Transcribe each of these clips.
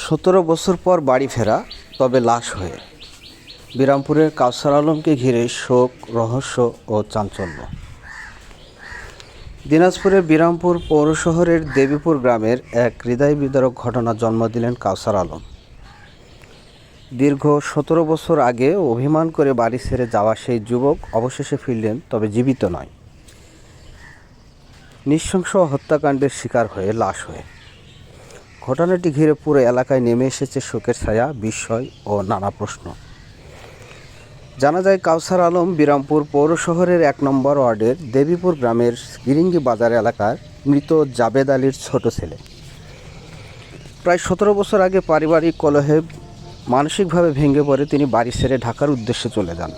17 বছর পর বাড়ি ফেরা, তবে লাশ হয়ে। বিরামপুরের কাউসার আলমকে ঘিরে শোক, রহস্য ও চাঞ্চল্য। দিনাজপুরের বিরামপুর পৌর শহরের দেবীপুর গ্রামের এক হৃদয় বিদারক ঘটনা জন্ম দিলেন কাউসার আলম। দীর্ঘ 17 বছর আগে অভিমান করে বাড়ি ছেড়ে যাওয়া সেই যুবক অবশেষে ফিরলেন, তবে জীবিত নয়, নৃশংস হত্যাকাণ্ডের শিকার হয়ে, লাশ হয়ে। ঘটনাটি ঘিরে পুরো এলাকায় নেমে এসেছে শোকের ছায়া, বিস্ময় ও নানা প্রশ্ন। জানা যায়, কাউসার আলম বিরামপুর পৌর শহরের 1 নম্বর ওয়ার্ডের দেবীপুর গ্রামের গিরিঙ্গি বাজার এলাকার মৃত জাবেদ আলীর ছোট ছেলে। প্রায় 17 বছর আগে পারিবারিক কলহে মানসিকভাবে ভেঙে পড়ে তিনি বাড়ি ছেড়ে ঢাকার উদ্দেশ্যে চলে যান।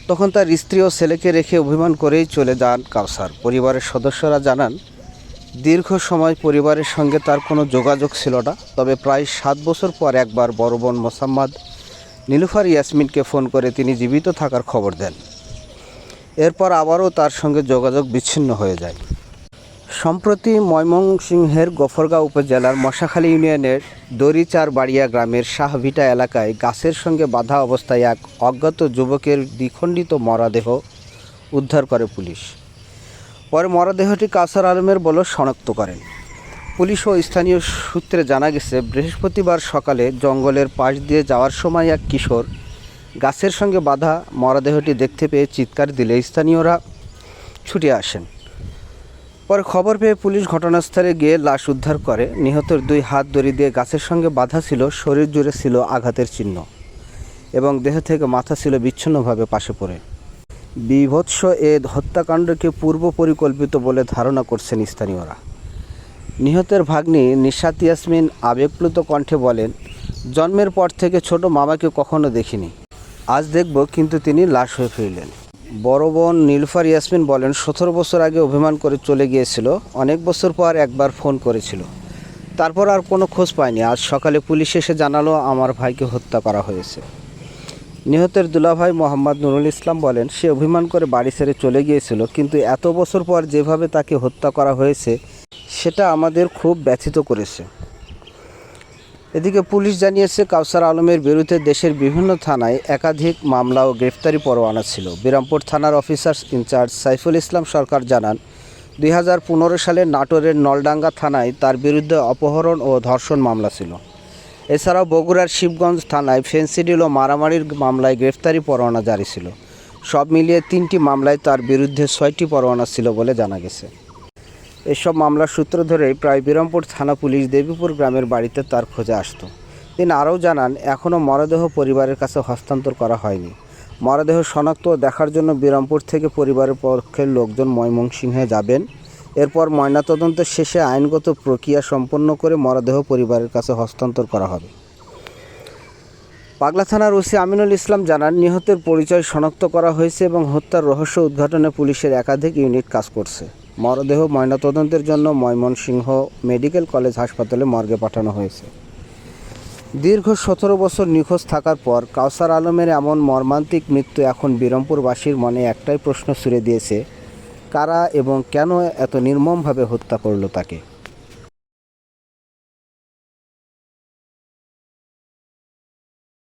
তখন তার স্ত্রী ও ছেলেকে রেখে অভিমান করেই চলে যান কাউসার। পরিবারের সদস্যরা জানান, দীর্ঘ সময় পরিবারের সঙ্গে তার কোনো যোগাযোগ ছিল না। তবে প্রায় 7 বছর পর একবার বড় বোন মোসাম্মদ নীলুফার ইয়াসমিনকে ফোন করে তিনি জীবিত থাকার খবর দেন। এরপর আবারও তার সঙ্গে যোগাযোগ বিচ্ছিন্ন হয়ে যায়। সম্প্রতি ময়মনসিংহের গফরগাঁও উপজেলার মশাখালী ইউনিয়নের দড়িচার বাড়িয়া গ্রামের শাহভিটা এলাকায় গাছের সঙ্গে বাঁধা অবস্থায় এক অজ্ঞাত যুবকের দ্বিখণ্ডিত মরদেহ উদ্ধার করে পুলিশ। পরে মরদেহটি কাউসার আলমের বলে শনাক্ত করেন পুলিশ ও স্থানীয় সূত্রে জানা গেছে, বৃহস্পতিবার সকালে জঙ্গলের পাশ দিয়ে যাওয়ার সময় এক কিশোর গাছের সঙ্গে বাঁধা মরদেহটি দেখতে পেয়ে চিৎকার দিলে স্থানীয়রা ছুটে আসেন। পরে খবর পেয়ে পুলিশ ঘটনাস্থলে গিয়ে লাশ উদ্ধার করে। নিহতের 2 হাত দড়ি দিয়ে গাছের সঙ্গে বাঁধা ছিল, শরীর জুড়ে ছিল আঘাতের চিহ্ন এবং দেহ থেকে মাথা ছিল বিচ্ছিন্নভাবে পাশে পড়ে। বীভৎস এ হত্যাকাণ্ডকে পূর্ব পরিকল্পিত বলে ধারণা করছেন স্থানীয়রা। নিহতের ভাগ্নি নিশাত ইয়াসমিন আবেগপ্লুত কণ্ঠে বলেন, জন্মের পর থেকে ছোট মামাকে কখনো দেখিনি, আজ দেখব, কিন্তু তিনি লাশ হয়ে ফিরলেন। বড় বোন নীলুফার ইয়াসমিন বলেন, 17 বছর আগে অভিমান করে চলে গিয়েছিল, অনেক বছর পর একবার ফোন করেছিল, তারপর আর কোনো খোঁজ পায়নি। আজ সকালে পুলিশ এসে জানালো আমার ভাইকে হত্যা করা হয়েছে। নিহতের দুলাভাই মোহাম্মদ নুরুল ইসলাম বলেন, সে অভিমান করে বাড়ি ছেড়ে চলে গিয়েছিল, কিন্তু এত বছর পর যেভাবে তাকে হত্যা করা হয়েছে সেটা আমাদের খুব ব্যথিত করেছে। এদিকে পুলিশ জানিয়েছে, কাউসার আলমের বিরুদ্ধে দেশের বিভিন্ন থানায় একাধিক মামলা ও গ্রেফতারি পরোয়ানা ছিল। বিরামপুর থানার অফিসার ইনচার্জ সাইফুল ইসলাম সরকার জানান, 2015 সালে নাটোরের নলডাঙ্গা থানায় তার বিরুদ্ধে অপহরণ ও ধর্ষণ মামলা ছিল। এছাড়াও বগুড়ার শিবগঞ্জ থানায় ফেন্সিডিল ও মারামারির মামলায় গ্রেফতারি পরোয়ানা জারি ছিল। সব মিলিয়ে 3টি মামলায় তার বিরুদ্ধে 6টি পরোয়ানা ছিল বলে জানা গেছে। এসব মামলার সূত্র ধরেই প্রায় বিরামপুর থানা পুলিশ দেবীপুর গ্রামের বাড়িতে তার খোঁজে আসত। তিনি আরও জানান, এখনও মরদেহ পরিবারের কাছে হস্তান্তর করা হয়নি। মরদেহ শনাক্ত দেখার জন্য বিরামপুর থেকে পরিবারের পক্ষের লোকজন ময়মনসিংহে যাবেন। এরপর ময়নাতদন্তের শেষে আইনগত প্রক্রিয়া সম্পন্ন করে মরদেহ পরিবারের কাছে হস্তান্তর করা হবে। পাগলা থানার ওসি আমিনুল ইসলাম জানান, নিহতের পরিচয় শনাক্ত করা হয়েছে এবং হত্যার রহস্য উদ্ঘাটনে পুলিশের একাধিক ইউনিট কাজ করছে। মরদেহ ময়নাতদন্তের জন্য ময়মনসিংহ মেডিকেল কলেজ হাসপাতালে মর্গে পাঠানো হয়েছে। দীর্ঘ 17 বছর নিখোঁজ থাকার পর কাউসার আলমের এমন মর্মান্তিক মৃত্যু এখন বিরামপুরবাসীর মনে একটাই প্রশ্ন ছুড়ে দিয়েছে, কারা এবং কেন এত নির্মমভাবে হত্যা করলো তাকে।